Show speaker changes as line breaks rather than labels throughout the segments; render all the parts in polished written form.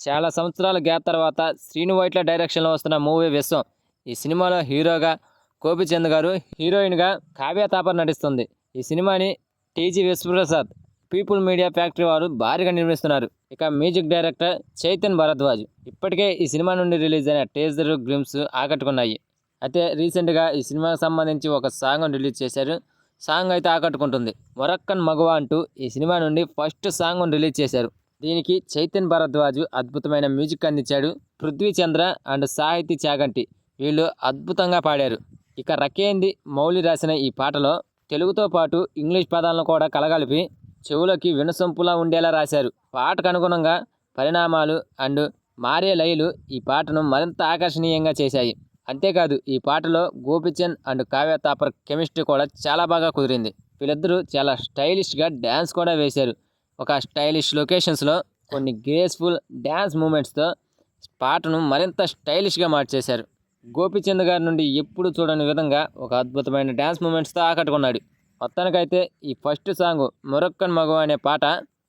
చాలా సంవత్సరాల గ్యాప్ తర్వాత శ్రీను వైట్ల డైరెక్షన్లో వస్తున్న మూవీ విశ్వం. ఈ సినిమాలో హీరోగా గోపీచంద్ గారు, హీరోయిన్గా కావ్య తాపర్ నటిస్తుంది. ఈ సినిమాని TG Vishwaprasad people media factory వారు భారీగా నిర్మిస్తున్నారు. ఇక మ్యూజిక్ డైరెక్టర్ చైతన్ భరద్వాజ్. ఇప్పటికే ఈ సినిమా నుండి రిలీజ్ అయిన టీజర్ గ్లిమ్స్ ఆకట్టుకున్నాయి. అయితే రీసెంట్గా ఈ సినిమాకి సంబంధించి ఒక సాంగ్ రిలీజ్ చేశారు. సాంగ్ అయితే ఆకట్టుకుంటుంది. మొరక్కన్ మగువ అంటూ ఈ సినిమా నుండి ఫస్ట్ సాంగ్ రిలీజ్ చేశారు. దీనికి చైతన్ భరద్వాజ్ అద్భుతమైన మ్యూజిక్ అందించాడు. పృథ్వీ చంద్ర అండ్ సాహితీ చాగంటి వీళ్ళు అద్భుతంగా పాడారు. ఇక రకేంది మౌలి రాసిన ఈ పాటలో తెలుగుతో పాటు ఇంగ్లీష్ పదాలను కూడా కలగలిపి చెవులకి వినసొంపులా ఉండేలా రాశారు. పాటకు అనుగుణంగా పరిణామాలు అండ్ మారే లయలు ఈ పాటను మరింత ఆకర్షణీయంగా చేశాయి. అంతేకాదు ఈ పాటలో గోపీచంద్ అండ్ కావ్య తాపర్ కెమిస్ట్రీ కూడా చాలా బాగా కుదిరింది. వీళ్ళిద్దరూ చాలా స్టైలిష్గా డ్యాన్స్ కూడా వేశారు. ఒక స్టైలిష్ లొకేషన్స్లో కొన్ని గ్రేస్ఫుల్ డ్యాన్స్ మూమెంట్స్తో పాటను మరింత స్టైలిష్గా మార్చేశారు. గోపీచంద్ గారి నుండి ఎప్పుడు చూడని విధంగా ఒక అద్భుతమైన డ్యాన్స్ మూమెంట్స్తో ఆకట్టుకున్నాడు. మొత్తానికైతే ఈ ఫస్ట్ సాంగ్ మొరక్కన్ మగువ అనే పాట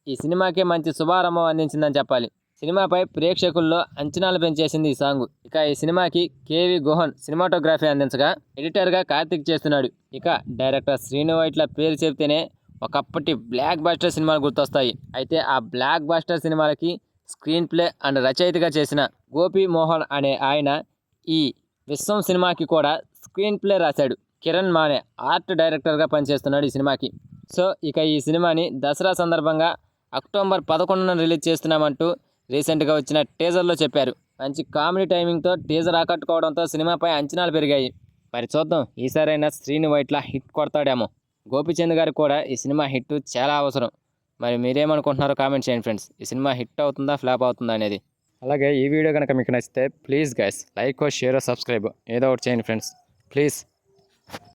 ఈ సినిమాకే మంచి శుభారంభం అందించిందని చెప్పాలి. సినిమాపై ప్రేక్షకుల్లో అంచనాలు పెంచేసింది ఈ సాంగ్. ఇక ఈ సినిమాకి కేవి గుహన్ సినిమాటోగ్రఫీ అందించగా ఎడిటర్గా కార్తిక్ చేస్తున్నాడు. ఇక డైరెక్టర్ శ్రీను వైట్ల పేరు చెబితేనే ఒకప్పటి బ్లాక్ బస్టర్ సినిమాలు గుర్తొస్తాయి. అయితే ఆ బ్లాక్ బస్టర్ సినిమాలకి స్క్రీన్ ప్లే అండ్ రచయితగా చేసిన గోపి మోహన్ అనే ఆయన ఈ విశ్వం సినిమాకి కూడా స్క్రీన్ ప్లే రాశాడు. కిరణ్ మానే ఆర్ట్ డైరెక్టర్గా పనిచేస్తున్నాడు ఈ సినిమాకి. సో ఇక ఈ సినిమాని దసరా సందర్భంగా అక్టోబర్ 11న రిలీజ్ చేస్తున్నామంటూ రీసెంట్గా వచ్చిన టీజర్లో చెప్పారు. మంచి కామెడీ టైమింగ్తో టీజర్ ఆకట్టుకోవడంతో సినిమాపై అంచనాలు పెరిగాయి. మరి చూద్దాం ఈసారైనా శ్రీను వైట్ల హిట్ కొడతాడేమో. గోపీచంద్ గారికి కూడా ఈ సినిమా హిట్ చాలా అవసరం. మరి మీరేమనుకుంటున్నారో కామెంట్ చేయండి ఫ్రెండ్స్. ఈ సినిమా హిట్ అవుతుందా ఫ్లాప్ అవుతుందా అనేది. అలాగే ఈ వీడియో కనుక మీకు నచ్చితే please guys like share subscribe ఏదో ఒకటి చేయండి ఫ్రెండ్స్ ప్లీజ్.